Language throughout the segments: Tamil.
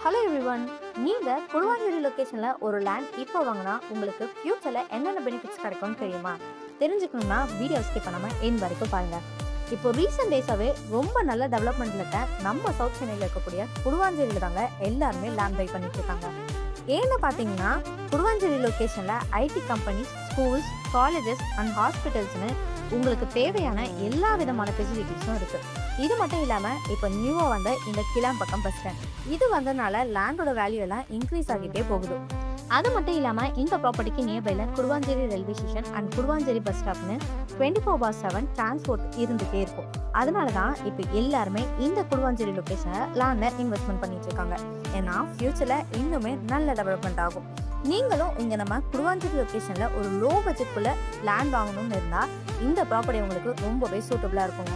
Hello everyone. நீங்கள் குழுவாஞ்சேரி லொக்கேஷனில் ஒரு லேண்ட் இப்போ வாங்கினா உங்களுக்கு ஃபியூச்சரில் என்னென்ன பெனிஃபிட்ஸ் கிடைக்கும்னு தெரியுமா? தெரிஞ்சுக்கணும்னா வீடியோ ஸ்கிப் பண்ணாமல் எண்ட் வரைக்கும் பாருங்கள். இப்போ ரீசெண்ட் டேஸாகவே ரொம்ப நல்ல டெவலப்மெண்ட்டில் இருக்க நம்ம சவுத் சென்னையில் இருக்கக்கூடிய குழுவாஞ்சேரியில் தாங்க எல்லாருமே லேண்ட் பை பண்ணிட்டு இருக்காங்க. ஏன்னு பார்த்தீங்கன்னா குழுவாஞ்சேரி லொக்கேஷனில் IT companies, schools, colleges and ஹாஸ்பிட்டல்ஸ்னு உங்களுக்கு தேவையான எல்லா விதமான ஃபெசிலிட்டிஸும் இருக்குது. இது மட்டும் இல்லாமல் இப்போ நியூவாக வந்த இந்த கிளாம்பக்கம் பஸ் ஸ்டாண்ட் இது வந்ததுனால லேண்டோட வேல்யூ எல்லாம் இன்க்ரீஸ் ஆகிட்டே போகுது. அது மட்டும் இல்லாமல் இந்த ப்ராப்பர்ட்டிக்கு நியர்பைல Guduvanchery railway station and Guduvanchery bus ஸ்டாப்னு 24/7 டிரான்ஸ்போர்ட் இருந்துகிட்டே இருக்கும். அதனால தான் இப்போ எல்லாருமே இந்த குடுவாஞ்சேரி லொக்கேஷனை லேண்டில் இன்வெஸ்ட்மெண்ட் பண்ணிட்டு இருக்காங்க. ஏன்னா ஃபியூச்சரில் இன்னுமே நல்ல டெவலப்மெண்ட் ஆகும். நீங்களும் இங்கே நம்ம குடுவாஞ்சேரி லொக்கேஷனில் ஒரு லோ பட்ஜெட்குள்ள லேண்ட் வாங்கணும்னு இருந்தால் இந்த ப்ராப்பர்ட்டி உங்களுக்கு ரொம்பவே சூட்டபுளாக இருக்குங்க.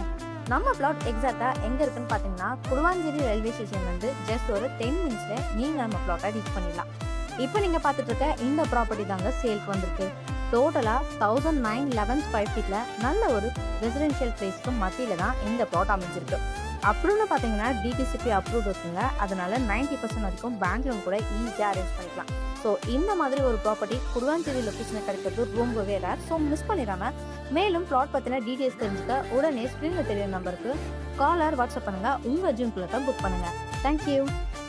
நம்ம பிளாட் எக்ஸாக்டாக எங்கே இருக்குன்னு பார்த்தீங்கன்னா குடுவாஞ்சேரி ரயில்வே ஸ்டேஷன் வந்து ஜஸ்ட் ஒரு 10 மினிட்ஸில் நீங்கள் நம்ம பிளாட்டை ரீச் பண்ணிடலாம். இப்போ நீங்கள் பார்த்துட்டு இருக்க இந்த ப்ராப்பர்ட்டி தாங்க சேல்க்கு வந்திருக்கு. டோட்டலாக 1911 ஸ்கொயர் ஃபீட்டில் நல்ல ஒரு ரெசிடென்ஷியல் பிளேஸ்க்கு மத்தியில் தான் இந்த பிளாட் அமைஞ்சிருக்கு. அப்படின்னு பார்த்தீங்கன்னா டிடிசிபி அப்ரூவ் இருக்குங்க. அதனால 90% வரைக்கும் பேங்க் லோன் கூட ஈஸியாக அரேஞ்ச் பண்ணிக்கலாம். ஸோ இந்த மாதிரி ஒரு ப்ராப்பர்ட்டி குடுவாஞ்சேரி லொக்கேஷனில் கிடைக்கிறது ரொம்பவே ரேர். ஸோ மிஸ் பண்ணிடாம மேலும் பிளாட் பற்றின டீட்டெயில்ஸ் தெரிஞ்சுக்க உடனே ஸ்க்ரீனில் தெரியுற நம்பருக்கு கால் ஆர் வாட்ஸ்அப் பண்ணுங்கள். உங்கள் ஜூன் புக் பண்ணுங்கள். தேங்க்யூ.